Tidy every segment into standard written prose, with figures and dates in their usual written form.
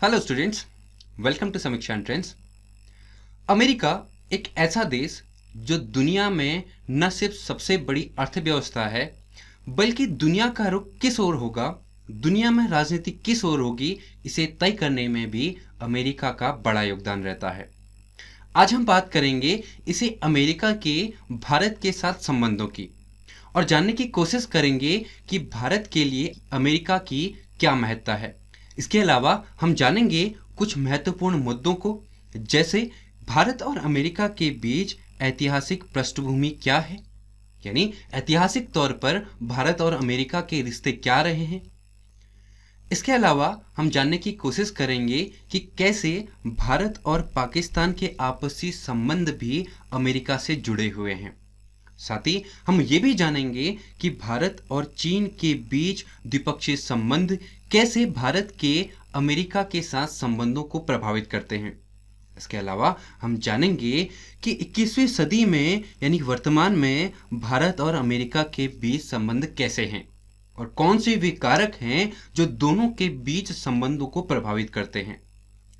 Hello students, welcome to समीक्षा and trends. America एक ऐसा देश जो दुनिया में न सिर्फ सबसे बड़ी अर्थव्यवस्था है, बल्कि दुनिया का रुख किस ओर होगा, दुनिया में राजनीति किस ओर होगी, इसे तय करने में भी अमेरिका का बड़ा योगदान रहता है। आज हम बात करेंगे इसे अमेरिका के भारत के साथ संबंधों की और जानने की कोशिश करेंगे कि भारत के लिए अमेरिका की क्या महत्ता है। इसके अलावा हम जानेंगे कुछ महत्वपूर्ण मुद्दों को, जैसे भारत और अमेरिका के बीच ऐतिहासिक पृष्ठभूमि क्या है, यानी ऐतिहासिक तौर पर भारत और अमेरिका के रिश्ते क्या रहे हैं। इसके अलावा हम जानने की कोशिश करेंगे कि कैसे भारत और पाकिस्तान के आपसी संबंध भी अमेरिका से जुड़े हुए हैं। साथ ही हम ये भी जानेंगे कि भारत और चीन के बीच द्विपक्षीय संबंध कैसे भारत के अमेरिका के साथ संबंधों को प्रभावित करते हैं। इसके अलावा हम जानेंगे कि 21वीं सदी में यानी वर्तमान में भारत और अमेरिका के बीच संबंध कैसे हैं और कौन से वे कारक हैं जो दोनों के बीच संबंधों को प्रभावित करते हैं।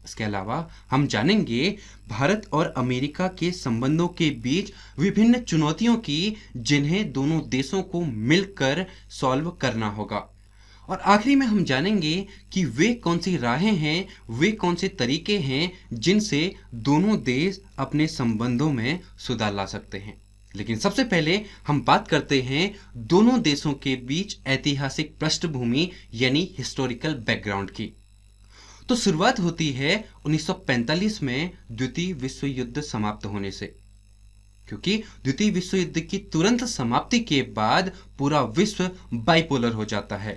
इसके अलावा हम जानेंगे भारत और अमेरिका के संबंधों के बीच विभिन्न चुनौतियों की जिन्हें दोनों देशों को मिलकर सॉल्व करना होगा। और आखिरी में हम जानेंगे कि वे कौन सी राहें हैं, वे कौन से तरीके हैं जिनसे दोनों देश अपने संबंधों में सुधार ला सकते हैं। लेकिन सबसे पहले हम बात करते हैं दोनों देशों के बीच ऐतिहासिक पृष्ठभूमि यानी हिस्टोरिकल बैकग्राउंड की। तो शुरुआत होती है 1945 में द्वितीय विश्व युद्ध समाप्त होने से, क्योंकि द्वितीय विश्व युद्ध की तुरंत समाप्ति के बाद पूरा विश्व बाइपोलर हो जाता है।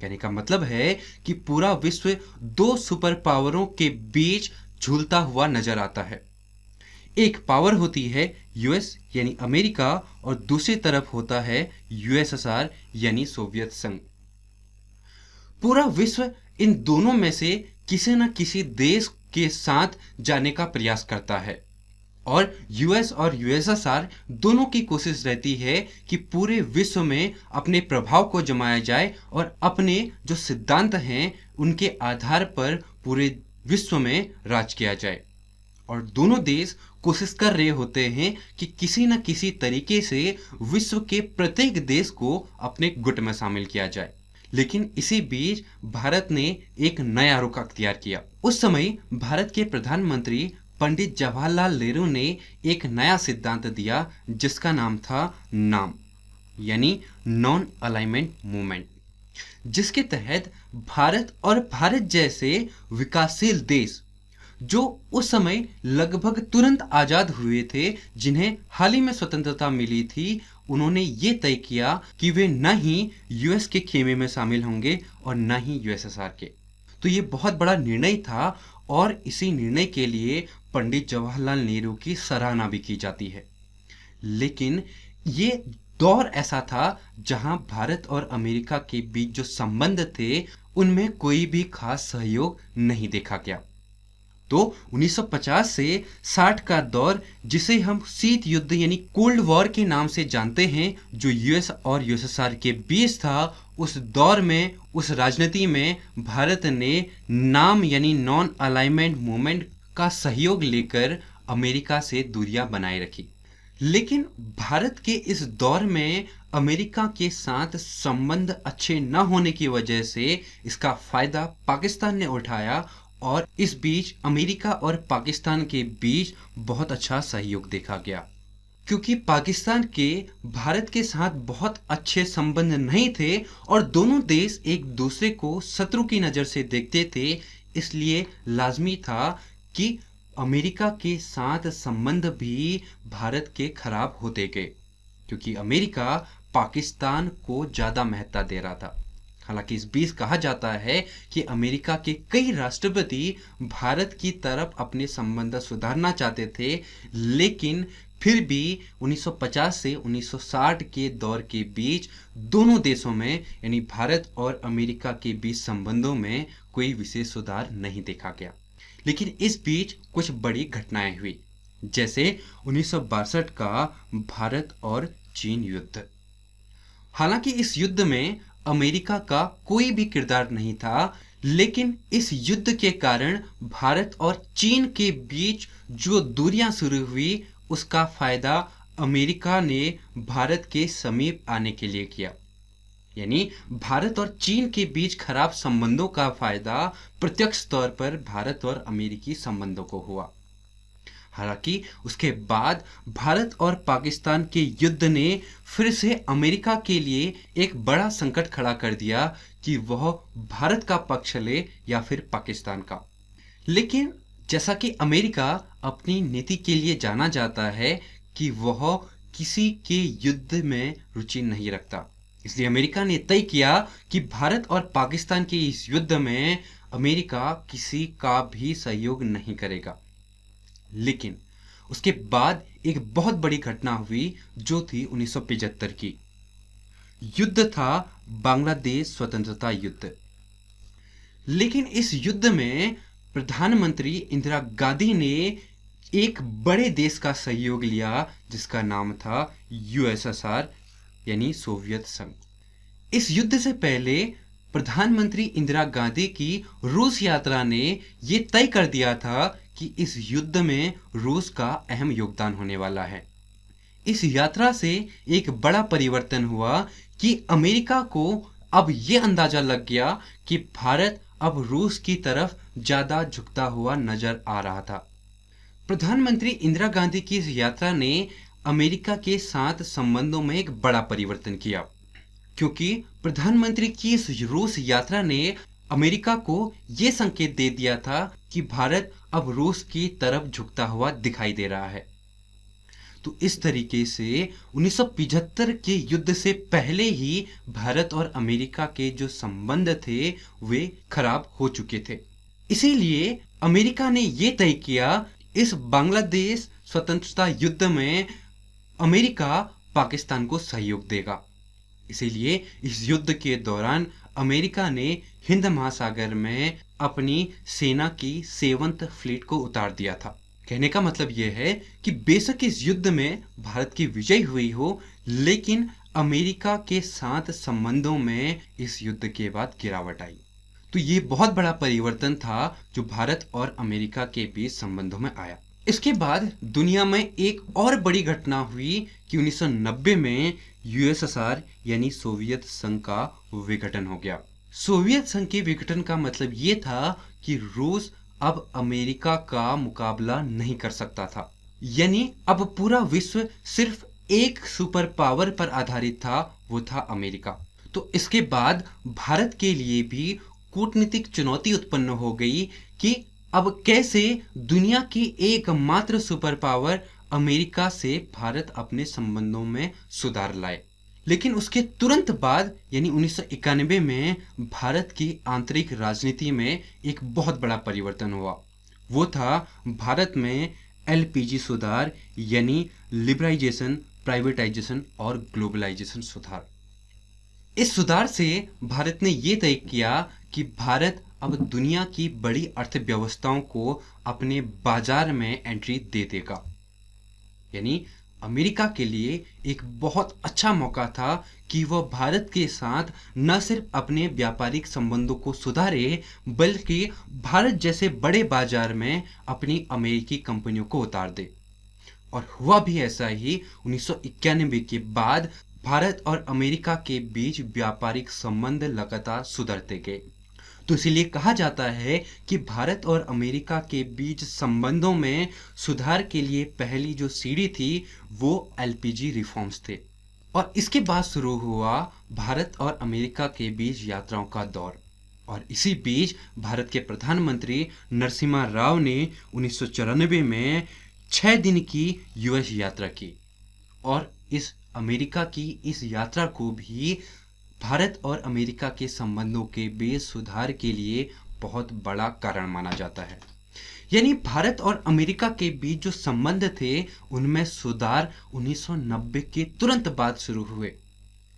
कहने का मतलब है कि पूरा विश्व दो सुपर पावरों के बीच झूलता हुआ नजर आता है। एक पावर होती है यूएस यानी अमेरिका और दूसरी तरफ होता है यूएसएसआर यानी सोवियत संघ। पूरा विश्व इन दोनों में से किसी न किसी देश के साथ जाने का प्रयास करता है और यूएस और यूएसएसआर दोनों की कोशिश रहती है कि पूरे विश्व में अपने प्रभाव को जमाया जाए और अपने जो सिद्धांत हैं उनके आधार पर पूरे विश्व में राज किया जाए। और दोनों देश कोशिश कर रहे होते हैं कि किसी न किसी तरीके से विश्व के प्रत्येक देश को अपने गुट में शामिल किया जाए। लेकिन इसी बीच भारत ने एक नया रुख अख्तियार किया। उस समय भारत के प्रधानमंत्री पंडित जवाहरलाल नेहरू ने एक नया सिद्धांत दिया जिसका नाम था नाम यानी नॉन अलाइनमेंट मूवमेंट, जिसके तहत भारत और भारत जैसे विकासशील देश जो उस समय लगभग तुरंत आजाद हुए थे, जिन्हें हाल ही में स्वतंत्रता मिली थी, उन्होंने ये तय किया कि वे न ही यूएस के खेमे में शामिल होंगे और न ही यूएसएसआर के। तो ये बहुत बड़ा निर्णय था और इसी निर्णय के लिए पंडित जवाहरलाल नेहरू की सराहना भी की जाती है। लेकिन ये दौर ऐसा था जहां भारत और अमेरिका के बीच जो संबंध थे उनमें कोई भी खास सहयोग नहीं देखा गया। तो 1950 से 60 का दौर, जिसे हम शीत युद्ध यानी कोल्ड वॉर के नाम से जानते हैं, जो यूएस और यूएसएसआर के बीच था, उस दौर में, उस राजनीति में भारत ने नाम यानी नॉन अलाइनमेंट मूवमेंट का सहयोग लेकर अमेरिका से दूरियां बनाए रखी। लेकिन भारत के इस दौर में अमेरिका के साथ संबंध अच्छे न होने की वजह से इसका फायदा पाकिस्तान ने उठाया और इस बीच अमेरिका और पाकिस्तान के बीच बहुत अच्छा सहयोग देखा गया। क्योंकि पाकिस्तान के भारत के साथ बहुत अच्छे संबंध नहीं थे और दोनों देश एक दूसरे को शत्रु की नज़र से देखते थे, इसलिए लाजमी था कि अमेरिका के साथ संबंध भी भारत के खराब होते गए, क्योंकि अमेरिका पाकिस्तान को ज़्यादा महत्ता दे रहा था। हालांकि इस बीच कहा जाता है कि अमेरिका के कई राष्ट्रपति भारत की तरफ अपने संबंध सुधारना चाहते थे, लेकिन फिर भी 1950 से 1960 के दौर के बीच दोनों देशों में यानी भारत और अमेरिका के बीच संबंधों में कोई विशेष सुधार नहीं देखा गया। लेकिन इस बीच कुछ बड़ी घटनाएं हुई, जैसे 1962 का भारत और चीन युद्ध। हालांकि इस युद्ध में अमेरिका का कोई भी किरदार नहीं था, लेकिन इस युद्ध के कारण भारत और चीन के बीच जो दूरियां शुरू हुई, उसका फायदा अमेरिका ने भारत के समीप आने के लिए किया। यानी भारत और चीन के बीच खराब संबंधों का फायदा प्रत्यक्ष तौर पर भारत और अमेरिकी संबंधों को हुआ। हालांकि उसके बाद भारत और पाकिस्तान के युद्ध ने फिर से अमेरिका के लिए एक बड़ा संकट खड़ा कर दिया कि वह भारत का पक्ष ले या फिर पाकिस्तान का। लेकिन जैसा कि अमेरिका अपनी नीति के लिए जाना जाता है कि वह किसी के युद्ध में रुचि नहीं रखता, इसलिए अमेरिका ने तय किया कि भारत और पाकिस्तान के इस युद्ध में अमेरिका किसी का भी सहयोग नहीं करेगा। लेकिन उसके बाद एक बहुत बड़ी घटना हुई जो थी 1975 की। युद्ध था बांग्लादेश स्वतंत्रता युद्ध। लेकिन इस युद्ध में प्रधानमंत्री इंदिरा गांधी ने एक बड़े देश का सहयोग लिया जिसका नाम था यूएसएसआर यानी सोवियत संघ। इस युद्ध से पहले प्रधानमंत्री इंदिरा गांधी की रूस यात्रा ने ये तय कर दिया था कि इस युद्ध में रूस का अहम योगदान होने वाला है। इस यात्रा से एक बड़ा परिवर्तन हुआ कि अमेरिका को अब ये अंदाजा लग गया कि भारत अब रूस की तरफ ज्यादा झुकता हुआ नजर आ रहा था। प्रधानमंत्री इंदिरा गांधी की इस यात्रा ने अमेरिका के साथ संबंधों में एक बड़ा परिवर्तन किया, क्योंकि प्रधानमंत्री की इस रूस यात्रा ने अमेरिका को यह संकेत दे दिया था कि भारत अब रूस की तरफ झुकता हुआ दिखाई दे रहा है। तो इस तरीके से 1975 के युद्ध से पहले ही भारत और अमेरिका के जो संबंध थे वे खराब हो चुके थे। इसीलिए अमेरिका ने यह तय किया इस बांग्लादेश स्वतंत्रता युद्ध में अमेरिका पाकिस्तान को सहयोग देगा। इसीलिए इस युद्ध के दौरान अमेरिका ने हिंद महासागर में अपनी सेना की 7th फ्लीट को उतार दिया था। कहने का मतलब यह है कि बेशक इस युद्ध में भारत की विजय हुई हो, लेकिन अमेरिका के साथ संबंधों में इस युद्ध के बाद गिरावट आई। तो ये बहुत बड़ा परिवर्तन था जो भारत और अमेरिका के बीच संबंधों में आया। इसके बाद दुनिया में एक और बड़ी घटना हुई कि 1990 में यूएसएसआर यानी सोवियत संघ का विघटन हो गया। सोवियत संघ के विघटन का मतलब ये था कि रूस अब अमेरिका का मुकाबला नहीं कर सकता था। यानी अब पूरा विश्व सिर्फ एक सुपर पावर पर आधारित था, वो था अमेरिका। तो इसके बाद भारत के लिए भी कूटनीतिक चुनौती उत्पन्न हो गई कि अब कैसे दुनिया की एकमात्र सुपर पावर अमेरिका से भारत अपने संबंधों में सुधार लाए। लेकिन उसके तुरंत बाद यानी 1991 में भारत की आंतरिक राजनीति में एक बहुत बड़ा परिवर्तन हुआ। वो था भारत में एलपीजी सुधार यानी लिबरलाइजेशन, प्राइवेटाइजेशन और ग्लोबलाइजेशन सुधार। इस सुधार से भारत ने ये तय किया कि भारत अब दुनिया की बड़ी अर्थव्यवस्थाओं को अपने बाजार में एंट्री दे देगा। यानी अमेरिका के लिए एक बहुत अच्छा मौका था कि वह भारत के साथ न सिर्फ अपने व्यापारिक संबंधों को सुधारे, बल्कि भारत जैसे बड़े बाजार में अपनी अमेरिकी कंपनियों को उतार दे। और हुआ भी ऐसा ही। 1991 के बाद भारत और अमेरिका के बीच व्यापारिक संबंध लगातार सुधरते गए। तो इसीलिए कहा जाता है कि भारत और अमेरिका के बीच संबंधों में सुधार के लिए पहली जो सीढ़ी थी वो एलपीजी रिफॉर्म्स थे। और इसके बाद शुरू हुआ भारत और अमेरिका के बीच यात्राओं का दौर। और इसी बीच भारत के प्रधानमंत्री नरसिम्हा राव ने 1994 में 6 दिन की यूएस यात्रा की। और इस अमेरिका की इस यात्रा को भी भारत और अमेरिका के संबंधों के बीच सुधार के लिए बहुत बड़ा कारण माना जाता है। यानी भारत और अमेरिका के बीच जो संबंध थे उनमें सुधार 1990 के तुरंत बाद शुरू हुए,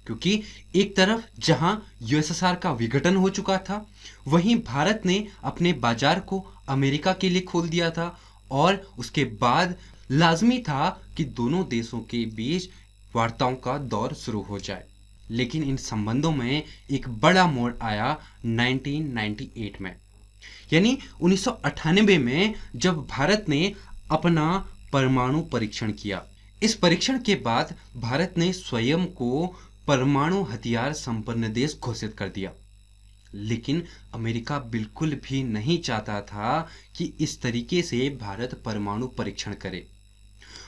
क्योंकि एक तरफ जहां यूएसएसआर का विघटन हो चुका था, वहीं भारत ने अपने बाजार को अमेरिका के लिए खोल दिया था। और उसके बाद लाजमी था कि दोनों देशों के बीच वार्ताओं का दौर शुरू हो जाए। लेकिन इन संबंधों में एक बड़ा मोड़ आया 1998 में, यानी 1998 में, जब भारत ने अपना परमाणु परीक्षण किया। इस परीक्षण के बाद भारत ने स्वयं को परमाणु हथियार संपन्न देश घोषित कर दिया। लेकिन अमेरिका बिल्कुल भी नहीं चाहता था कि इस तरीके से भारत परमाणु परीक्षण करे,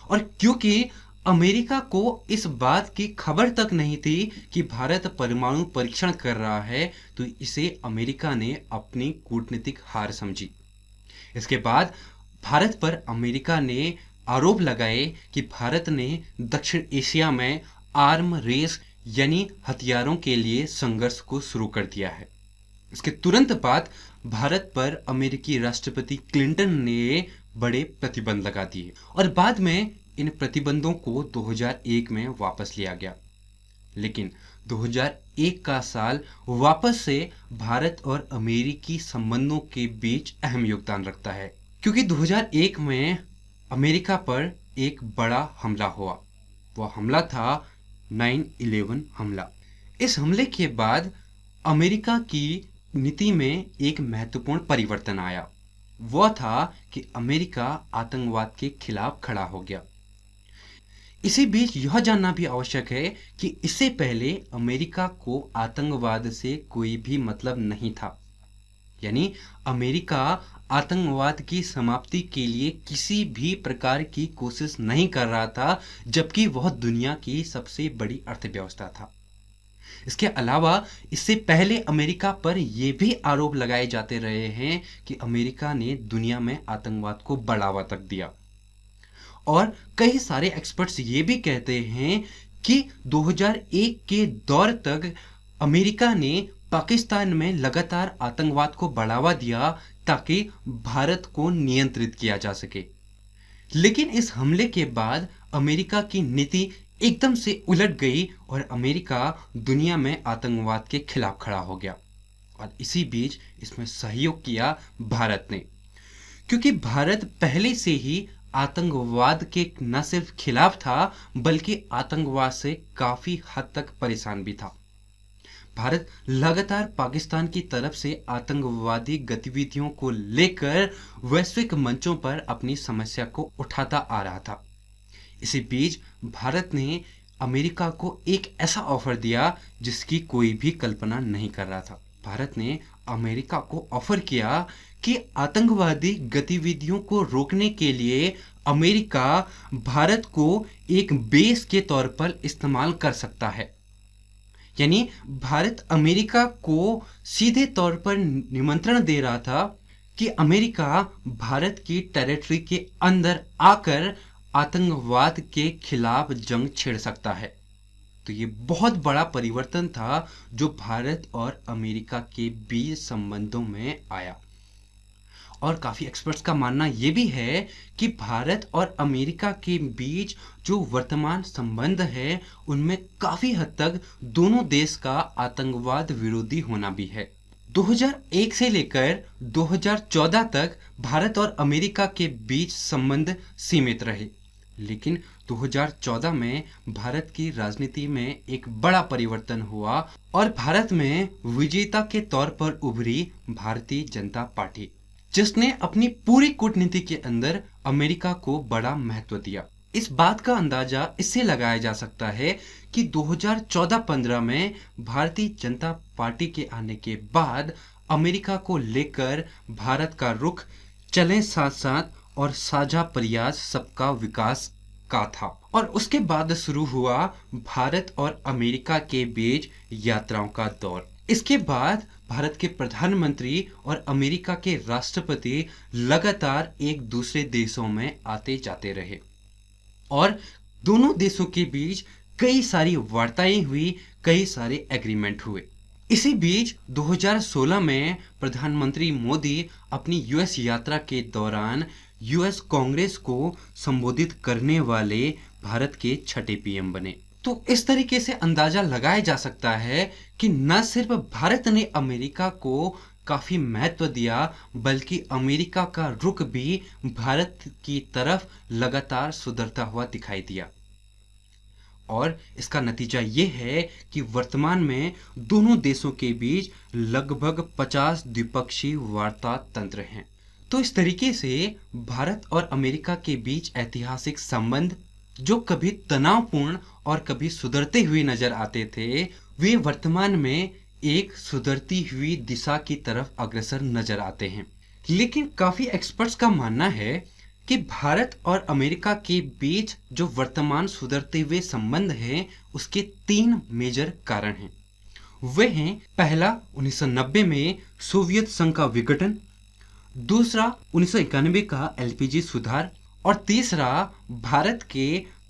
और क्योंकि अमेरिका को इस बात की खबर तक नहीं थी कि भारत परमाणु परीक्षण कर रहा है, तो इसे अमेरिका ने अपनी कूटनीतिक हार समझी। इसके बाद भारत पर अमेरिका ने आरोप लगाए कि भारत ने दक्षिण एशिया में आर्म रेस यानी हथियारों के लिए संघर्ष को शुरू कर दिया है। इसके तुरंत बाद भारत पर अमेरिकी राष्ट्रपति क्लिंटन ने बड़े प्रतिबंध लगा दिए, और बाद में इन प्रतिबंधों को 2001 में वापस लिया गया। लेकिन 2001 का साल वापस से भारत और अमेरिकी संबंधों के बीच अहम योगदान रखता है, क्योंकि 2001 में अमेरिका पर एक बड़ा हमला हुआ। वह हमला था 9/11 हमला। इस हमले के बाद अमेरिका की नीति में एक महत्वपूर्ण परिवर्तन आया। वह था कि अमेरिका आतंकवाद के खिलाफ खड़ा हो गया। इसी बीच यह जानना भी आवश्यक है कि इससे पहले अमेरिका को आतंकवाद से कोई भी मतलब नहीं था, यानी अमेरिका आतंकवाद की समाप्ति के लिए किसी भी प्रकार की कोशिश नहीं कर रहा था, जबकि वह दुनिया की सबसे बड़ी अर्थव्यवस्था था। इसके अलावा इससे पहले अमेरिका पर यह भी आरोप लगाए जाते रहे हैं कि अमेरिका ने दुनिया में आतंकवाद को बढ़ावा तक दिया, और कई सारे एक्सपर्ट्स ये भी कहते हैं कि 2001 के दौर तक अमेरिका ने पाकिस्तान में लगातार आतंकवाद को बढ़ावा दिया ताकि भारत को नियंत्रित किया जा सके। लेकिन इस हमले के बाद अमेरिका की नीति एकदम से उलट गई और अमेरिका दुनिया में आतंकवाद के खिलाफ खड़ा हो गया, और इसी बीच इसमें सहयोग किया भारत ने, क्योंकि भारत पहले से ही आतंकवाद के न सिर्फ खिलाफ था बल्कि आतंकवाद से काफी हद तक परेशान भी था। भारत लगातार पाकिस्तान की तरफ से आतंकवादी गतिविधियों को लेकर वैश्विक मंचों पर अपनी समस्या को उठाता आ रहा था। इसी बीच भारत ने अमेरिका को एक ऐसा ऑफर दिया जिसकी कोई भी कल्पना नहीं कर रहा था। भारत ने अमेरिका को ऑफर किया कि आतंकवादी गतिविधियों को रोकने के लिए अमेरिका भारत को एक बेस के तौर पर इस्तेमाल कर सकता है। यानी भारत अमेरिका को सीधे तौर पर निमंत्रण दे रहा था कि अमेरिका भारत की टेरिटरी के अंदर आकर आतंकवाद के खिलाफ जंग छेड़ सकता है। तो ये बहुत बड़ा परिवर्तन था जो भारत और अमेरिका के बीच संबंधों में आया, और काफी एक्सपर्ट्स का मानना ये भी है कि भारत और अमेरिका के बीच जो वर्तमान संबंध है उनमें काफी हद तक दोनों देश का आतंकवाद विरोधी होना भी है। 2001 से लेकर 2014 तक भारत और अमेरिका के बीच संबंध सीमित रहे, लेकिन 2014 में भारत की राजनीति में एक बड़ा परिवर्तन हुआ और भारत में विजेता के तौर पर उभरी भारतीय जनता पार्टी, जिसने अपनी पूरी कूटनीति के अंदर अमेरिका को बड़ा महत्व दिया। इस बात का अंदाजा इससे लगाया जा सकता है कि 2014-15 में भारतीय जनता पार्टी के आने के बाद अमेरिका को लेकर भारत का रुख चलें साथ साथ और साझा प्रयास सबका विकास का था, और उसके बाद शुरू हुआ भारत और अमेरिका के बीच यात्राओं का दौर। इसके बाद भारत के प्रधानमंत्री और अमेरिका के राष्ट्रपति लगातार एक दूसरे देशों में आते जाते रहे और दोनों देशों के बीच कई सारी वार्ताएं हुई, कई सारे एग्रीमेंट हुए। इसी बीच 2016 में प्रधानमंत्री मोदी अपनी यूएस यात्रा के दौरान यूएस कांग्रेस को संबोधित करने वाले भारत के छठे पीएम बने। तो इस तरीके से अंदाजा लगाया जा सकता है कि न सिर्फ भारत ने अमेरिका को काफी महत्व दिया बल्कि अमेरिका का रुख भी भारत की तरफ लगातार सुधरता हुआ दिखाई दिया। और इसका नतीजा ये है कि वर्तमान में दोनों देशों के बीच लगभग 50 द्विपक्षीय वार्ता तंत्र हैं। तो इस तरीके से भारत और अमेरिका के बीच ऐतिहासिक संबंध जो कभी तनावपूर्ण और कभी सुधरते हुए नजर आते थे, वे वर्तमान में एक सुधरती हुई दिशा की तरफ अग्रसर नजर आते हैं। लेकिन काफी एक्सपर्ट्स का मानना है कि भारत और अमेरिका के बीच जो वर्तमान सुधरते हुए संबंध हैं, उसके 3 मेजर कारण हैं। वे हैं, पहला 1990 में सोवियत संघ का विघटन, दूसरा 1991 का एलपीजी सुधार और तीसरा भारत के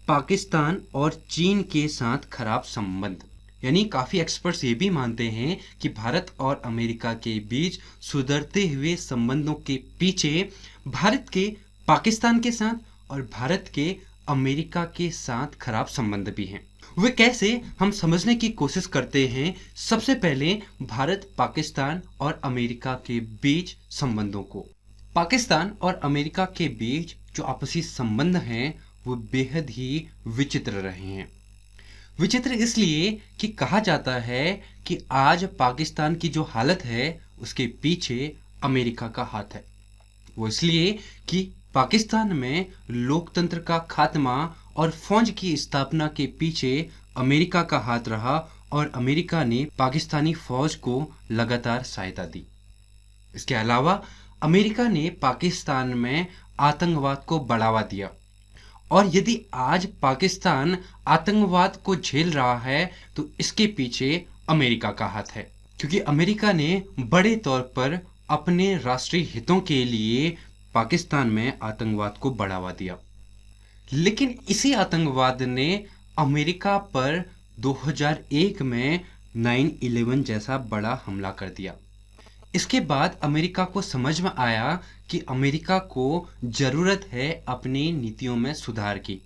पाकिस्तान और चीन के साथ खराब संबंध। यानी काफी एक्सपर्ट्स ये भी मानते हैं कि भारत और अमेरिका के बीच सुधरते हुए संबंधों के पीछे भारत के पाकिस्तान के साथ और भारत के अमेरिका के साथ खराब संबंध भी हैं। वे कैसे, हम समझने की कोशिश करते हैं। सबसे पहले भारत, पाकिस्तान और अमेरिका के बीच संबंधों को। पाकिस्तान और अमेरिका के बीच जो आपसी संबंध हैं वो बेहद ही विचित्र रहे हैं। विचित्र इसलिए कि कहा जाता है कि आज पाकिस्तान की जो हालत है उसके पीछे अमेरिका का हाथ है। वो इसलिए कि पाकिस्तान में लोकतंत्र का खात्मा और फौज की स्थापना के पीछे अमेरिका का हाथ रहा और अमेरिका ने पाकिस्तानी फौज को लगातार सहायता दी। इसके अलावा अमेरिका ने पाकिस्तान में आतंकवाद को बढ़ावा दिया और यदि आज पाकिस्तान आतंकवाद को झेल रहा है तो इसके पीछे अमेरिका का हाथ है, क्योंकि अमेरिका ने बड़े तौर पर अपने राष्ट्रीय हितों के लिए पाकिस्तान में आतंकवाद को बढ़ावा दिया। लेकिन इसी आतंकवाद ने अमेरिका पर 2001 में 9/11 जैसा बड़ा हमला कर दिया। इसके बाद अमेरिका को समझ में आया कि अमेरिका को जरूरत है अपनी नीतियों में सुधार की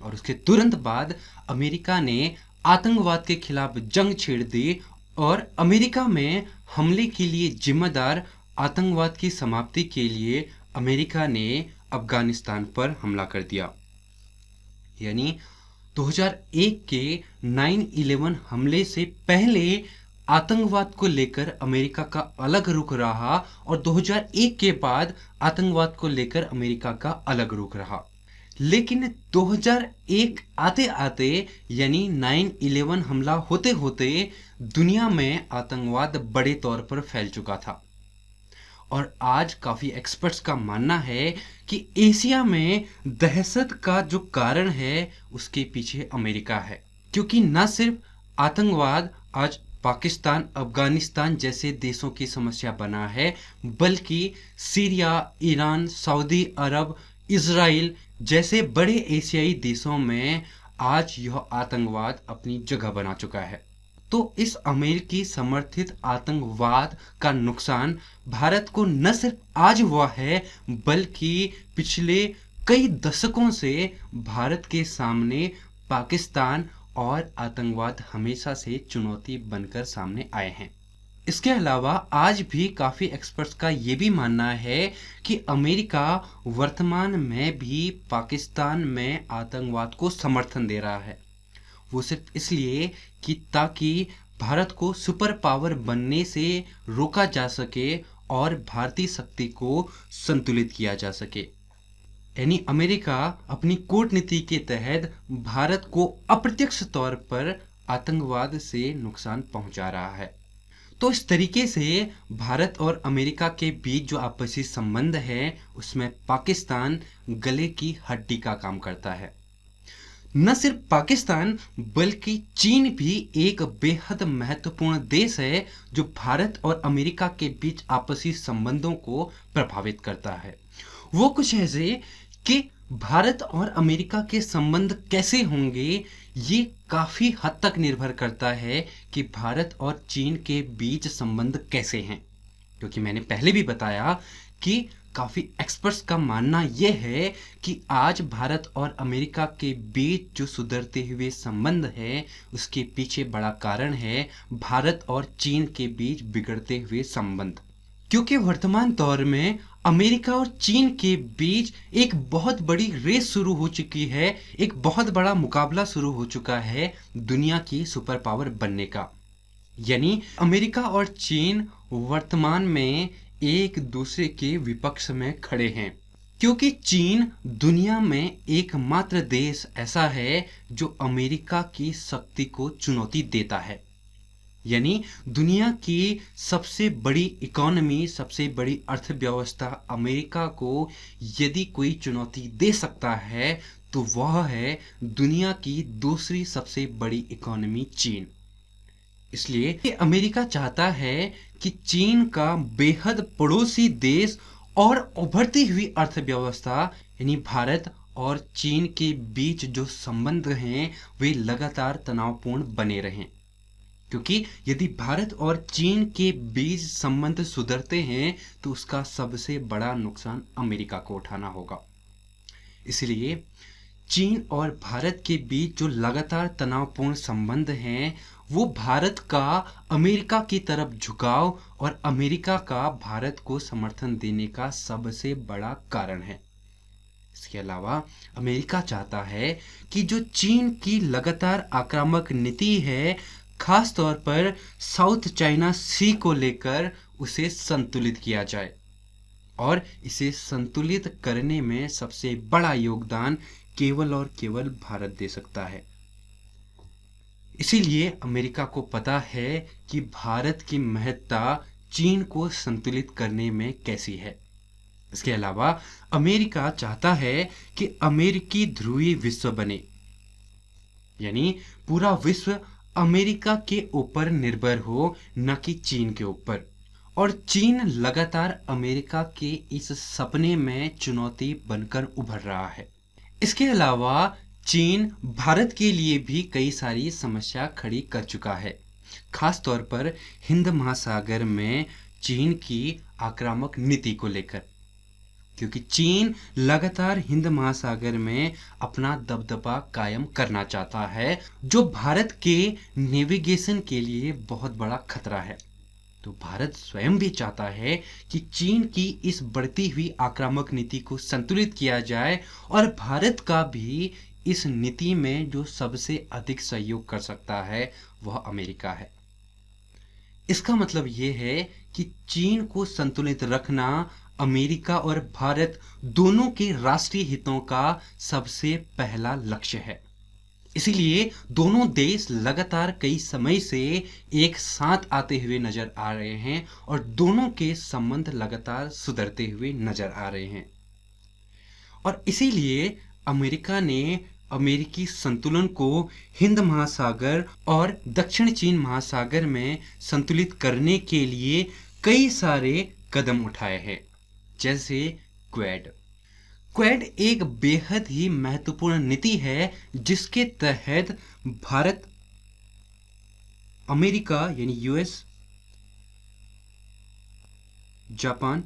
और उसके तुरंत बाद अमेरिका ने आतंकवाद के खिलाफ जंग छेड़ दी और अमेरिका में हमले के लिए जिम्मेदार आतंकवाद की समाप्ति के लिए अमेरिका ने अफगानिस्तान पर हमला कर दिया। यानी 2001 के 9/11 हमले से पहले आतंकवाद को लेकर अमेरिका का अलग रुख रहा और 2001 के बाद आतंकवाद को लेकर अमेरिका का अलग रुख रहा। लेकिन 2001 आते आते यानी 9/11 हमला होते होते दुनिया में आतंकवाद बड़े तौर पर फैल चुका था और आज काफी एक्सपर्ट्स का मानना है कि एशिया में दहशत का जो कारण है उसके पीछे अमेरिका है, क्योंकि न सिर्फ आतंकवाद आज पाकिस्तान, अफगानिस्तान जैसे देशों की समस्या बना है, बल्कि सीरिया, ईरान, सऊदी अरब, इजराइल जैसे बड़े एशियाई देशों में आज यह आतंकवाद अपनी जगह बना चुका है। तो इस अमेरिकी समर्थित आतंकवाद का नुकसान भारत को न सिर्फ आज हुआ है बल्कि पिछले कई दशकों से भारत के सामने पाकिस्तान और आतंकवाद हमेशा से चुनौती बनकर सामने आए हैं। इसके अलावा आज भी काफी एक्सपर्ट्स का ये भी मानना है कि अमेरिका वर्तमान में भी पाकिस्तान में आतंकवाद को समर्थन दे रहा है। वो सिर्फ इसलिए कि ताकि भारत को सुपर पावर बनने से रोका जा सके और भारतीय शक्ति को संतुलित किया जा सके। यानी अमेरिका अपनी कूटनीति के तहत भारत को अप्रत्यक्ष तौर पर आतंकवाद से नुकसान पहुंचा रहा है। तो इस तरीके से भारत और अमेरिका के बीच जो आपसी संबंध है उसमें पाकिस्तान गले की हड्डी का काम करता है। न सिर्फ पाकिस्तान बल्कि चीन भी एक बेहद महत्वपूर्ण देश है जो भारत और अमेरिका के बीच आपसी संबंधों को प्रभावित करता है। वो कुछ ऐसे कि भारत और अमेरिका के संबंध कैसे होंगे ये काफी हद तक निर्भर करता है कि भारत और चीन के बीच संबंध कैसे हैं, क्योंकि मैंने पहले भी बताया कि काफी एक्सपर्ट्स का मानना यह है कि आज भारत और अमेरिका के बीच जो सुधरते हुए संबंध है उसके पीछे बड़ा कारण है भारत और चीन के बीच बिगड़ते हुए संबंध। क्योंकि वर्तमान दौर में अमेरिका और चीन के बीच एक बहुत बड़ी रेस शुरू हो चुकी है, एक बहुत बड़ा मुकाबला शुरू हो चुका है दुनिया की सुपर पावर बनने का। यानी अमेरिका और चीन वर्तमान में एक दूसरे के विपक्ष में खड़े हैं, क्योंकि चीन दुनिया में एकमात्र देश ऐसा है जो अमेरिका की शक्ति को चुनौती देता है। यानी दुनिया की सबसे बड़ी इकोनॉमी, सबसे बड़ी अर्थव्यवस्था अमेरिका को यदि कोई चुनौती दे सकता है तो वह है दुनिया की दूसरी सबसे बड़ी इकोनॉमी चीन। इसलिए अमेरिका चाहता है कि चीन का बेहद पड़ोसी देश और उभरती हुई अर्थव्यवस्था यानी भारत और चीन के बीच जो संबंध हैं वे लगातार तनावपूर्ण बने रहें, क्योंकि यदि भारत और चीन के बीच संबंध सुधरते हैं तो उसका सबसे बड़ा नुकसान अमेरिका को उठाना होगा। इसलिए चीन और भारत के बीच जो लगातार तनावपूर्ण संबंध हैं वो भारत का अमेरिका की तरफ झुकाव और अमेरिका का भारत को समर्थन देने का सबसे बड़ा कारण है। इसके अलावा अमेरिका चाहता है कि जो चीन की लगातार आक्रामक नीति है, खास तौर पर साउथ चाइना सी को लेकर, उसे संतुलित किया जाए, और इसे संतुलित करने में सबसे बड़ा योगदान केवल और केवल भारत दे सकता है। इसीलिए अमेरिका को पता है कि भारत की महत्ता चीन को संतुलित करने में कैसी है। इसके अलावा अमेरिका चाहता है कि अमेरिकी ध्रुवीय विश्व बने, यानी पूरा विश्व अमेरिका के ऊपर निर्भर हो, न कि चीन के ऊपर। और चीन लगातार अमेरिका के इस सपने में चुनौती बनकर उभर रहा है। इसके अलावा चीन भारत के लिए भी कई सारी समस्या खड़ी कर चुका है, खास तौर पर हिंद महासागर में चीन की आक्रामक नीति को लेकर, क्योंकि चीन लगातार हिंद महासागर में अपना दबदबा कायम करना चाहता है, जो भारत के नेविगेशन के लिए बहुत बड़ा खतरा है। तो भारत स्वयं भी चाहता है कि चीन की इस बढ़ती हुई आक्रामक नीति को संतुलित किया जाए, और भारत का भी इस नीति में जो सबसे अधिक सहयोग कर सकता है वह अमेरिका है। इसका मतलब ये है कि चीन को संतुलित रखना अमेरिका और भारत दोनों के राष्ट्रीय हितों का सबसे पहला लक्ष्य है। इसीलिए दोनों देश लगातार कई समय से एक साथ आते हुए नजर आ रहे हैं और दोनों के संबंध लगातार सुधरते हुए नजर आ रहे हैं। और इसीलिए अमेरिका ने अमेरिकी संतुलन को हिंद महासागर और दक्षिण चीन महासागर में संतुलित करने के लिए कई सारे कदम उठाए हैं, जैसे क्वेड। क्वेड एक बेहद ही महत्वपूर्ण नीति है जिसके तहत भारत, अमेरिका यानी यूएस, जापान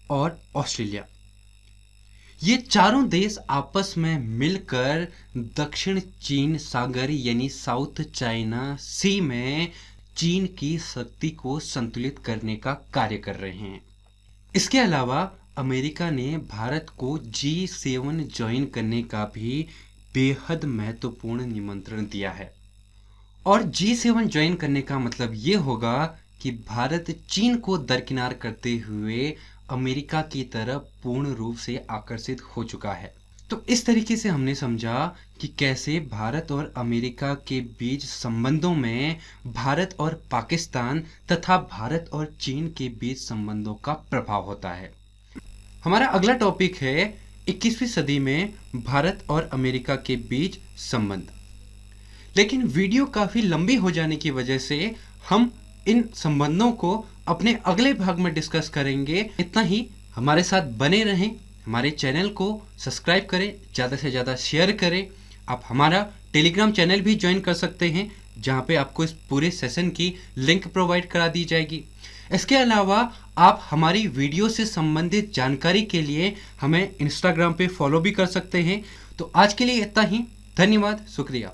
और ऑस्ट्रेलिया, ये चारों देश आपस में मिलकर दक्षिण चीन सागर यानी साउथ चाइना सी में चीन की शक्ति को संतुलित करने का कार्य कर रहे हैं। इसके अलावा अमेरिका ने भारत को G7 ज्वाइन करने का भी बेहद महत्वपूर्ण निमंत्रण दिया है। और G7 ज्वाइन करने का मतलब ये होगा कि भारत चीन को दरकिनार करते हुए अमेरिका की तरफ पूर्ण रूप से आकर्षित हो चुका है। तो इस तरीके से हमने समझा कि कैसे भारत और अमेरिका के बीच संबंधों में भारत और पाकिस्तान तथा भारत और चीन के बीच संबंधों का प्रभाव होता है। हमारा अगला टॉपिक है 21वीं सदी में भारत और अमेरिका के बीच संबंध। लेकिन वीडियो काफ़ी लंबी हो जाने की वजह से हम इन संबंधों को अपने अगले भाग में डिस्कस करेंगे। इतना ही, हमारे साथ बने रहें, हमारे चैनल को सब्सक्राइब करें, ज़्यादा से ज़्यादा शेयर करें। आप हमारा टेलीग्राम चैनल भी ज्वाइन कर सकते हैं, जहाँ पे आपको इस पूरे सेशन की लिंक प्रोवाइड करा दी जाएगी। इसके अलावा आप हमारी वीडियो से संबंधित जानकारी के लिए हमें इंस्टाग्राम पे फॉलो भी कर सकते हैं। तो आज के लिए इतना ही, धन्यवाद, शुक्रिया।